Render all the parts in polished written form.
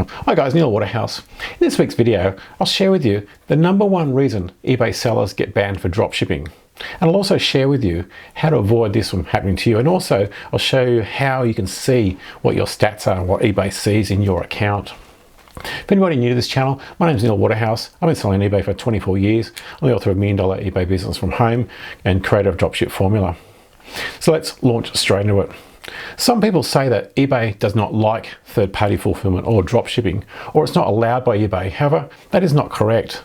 Hi guys, Neil Waterhouse. In this week's video, I'll share with you the #1 reason eBay sellers get banned for dropshipping. And I'll also share with you how to avoid this from happening to you. And also, I'll show you how you can see what your stats are and what eBay sees in your account. If anybody new to this channel, my name is Neil Waterhouse. I've been selling on eBay for 24 years. I'm the author of $1 Million eBay Business from Home and creator of Dropship Formula. So let's launch straight into it. Some people say that eBay does not like third-party fulfillment or dropshipping, or it's not allowed by eBay. However, that is not correct.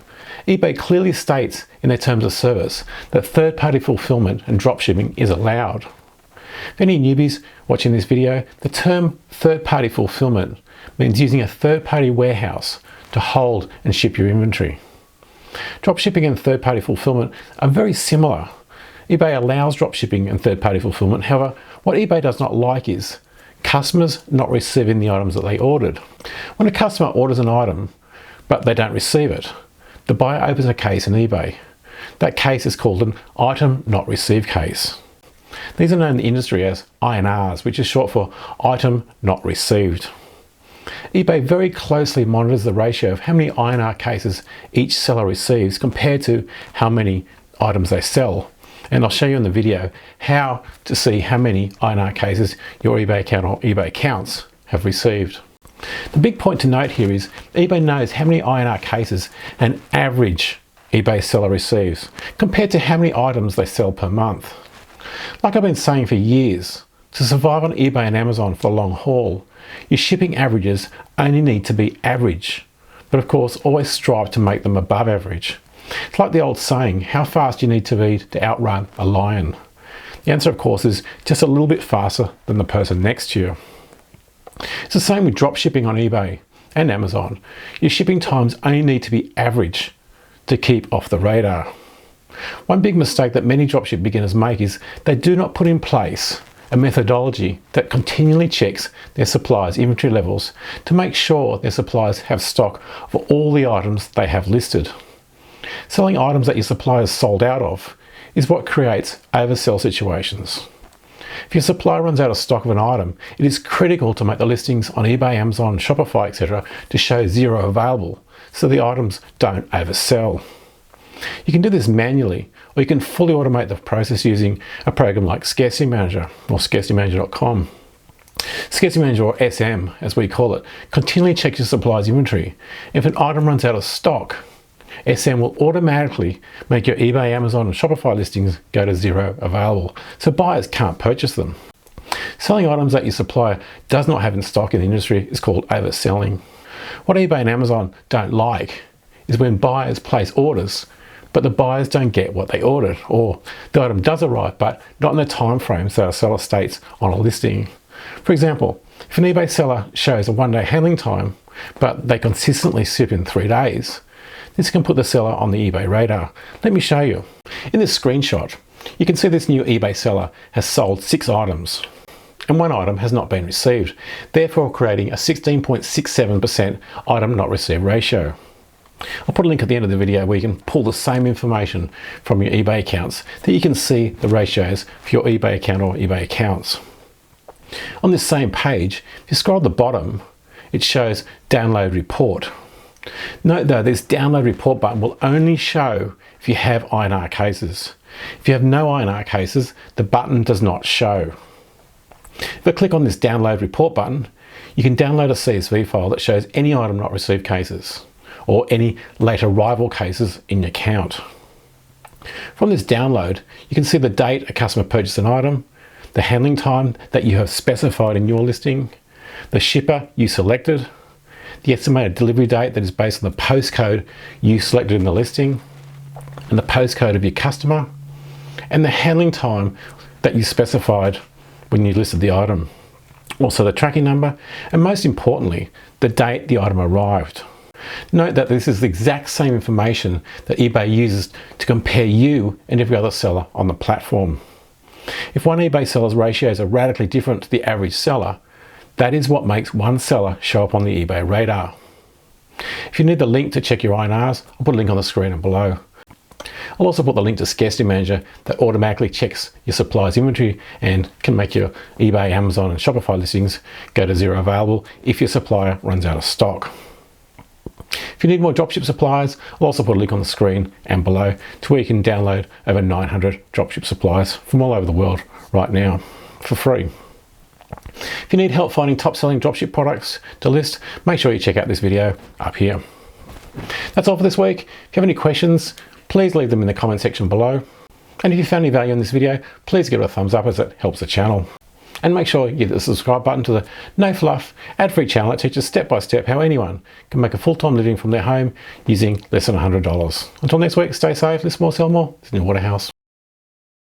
eBay clearly states in their terms of service that third-party fulfillment and dropshipping is allowed. For any newbies watching this video, the term third-party fulfillment means using a third-party warehouse to hold and ship your inventory. Dropshipping and third-party fulfillment are very similar. eBay allows dropshipping and third-party fulfillment. However, what eBay does not like is customers not receiving the items that they ordered. When a customer orders an item, but they don't receive it, the buyer opens a case in eBay. That case is called an item not received case. These are known in the industry as INRs, which is short for item not received. eBay very closely monitors the ratio of how many INR cases each seller receives compared to how many items they sell. And I'll show you in the video how to see how many INR cases your eBay account or eBay accounts have received. The big point to note here is eBay knows how many INR cases an average eBay seller receives compared to how many items they sell per month. Like I've been saying for years, to survive on eBay and Amazon for the long haul, your shipping averages only need to be average, but of course always strive to make them above average. It's like the old saying, how fast you need to be to outrun a lion. The answer, of course, is just a little bit faster than the person next to you. It's the same with dropshipping on eBay and Amazon. Your shipping times only need to be average to keep off the radar. One big mistake that many dropship beginners make is they do not put in place a methodology that continually checks their suppliers' inventory levels to make sure their suppliers have stock of all the items they have listed. Selling items that your suppliers sold out of is what creates oversell situations. If your supplier runs out of stock of an item, it is critical to make the listings on eBay, Amazon, Shopify, etc. to show 0 available so the items don't oversell. You can do this manually, or you can fully automate the process using a program like Scarcity Manager or scarcitymanager.com. Scarcity Manager, or SM as we call it, continually checks your supplier's inventory. If an item runs out of stock, SM will automatically make your eBay, Amazon and Shopify listings go to 0 available, so buyers can't purchase them. Selling items that your supplier does not have in stock in the industry is called overselling. What eBay and Amazon don't like is when buyers place orders, but the buyers don't get what they ordered, or the item does arrive, but not in the time frames that a seller states on a listing. For example, if an eBay seller shows a 1-day handling time, but they consistently ship in 3 days, this can put the seller on the eBay radar. Let me show you. In this screenshot, you can see this new eBay seller has sold 6 items, and 1 item has not been received, therefore creating a 16.67% item not received ratio. I'll put a link at the end of the video where you can pull the same information from your eBay accounts that you can see the ratios for your eBay account or eBay accounts. On this same page, if you scroll to the bottom, it shows download report. Note though, this download report button will only show if you have INR cases. If you have no INR cases, the button does not show. If I click on this download report button, you can download a CSV file that shows any item not received cases or any late arrival cases in your account. From this download, you can see the date a customer purchased an item, the handling time that you have specified in your listing, the shipper you selected, the estimated delivery date that is based on the postcode you selected in the listing, and the postcode of your customer, and the handling time that you specified when you listed the item. Also the tracking number, and most importantly, the date the item arrived. Note that this is the exact same information that eBay uses to compare you and every other seller on the platform. If one eBay seller's ratios are radically different to the average seller, that is what makes one seller show up on the eBay radar. If you need the link to check your INRs, I'll put a link on the screen and below. I'll also put the link to Scarcity Manager that automatically checks your supplier's inventory and can make your eBay, Amazon and Shopify listings go to zero available if your supplier runs out of stock. If you need more dropship suppliers, I'll also put a link on the screen and below to where you can download over 900 dropship suppliers from all over the world right now for free. If you need help finding top-selling dropship products to list, make sure you check out this video up here. That's all for this week. If you have any questions, please leave them in the comment section below. And if you found any value in this video, please give it a thumbs up as it helps the channel. And make sure you hit the subscribe button to the No Fluff ad-free channel that teaches step-by-step how anyone can make a full-time living from their home using less than $100. Until next week, stay safe, list more, sell more. It's in your Waterhouse.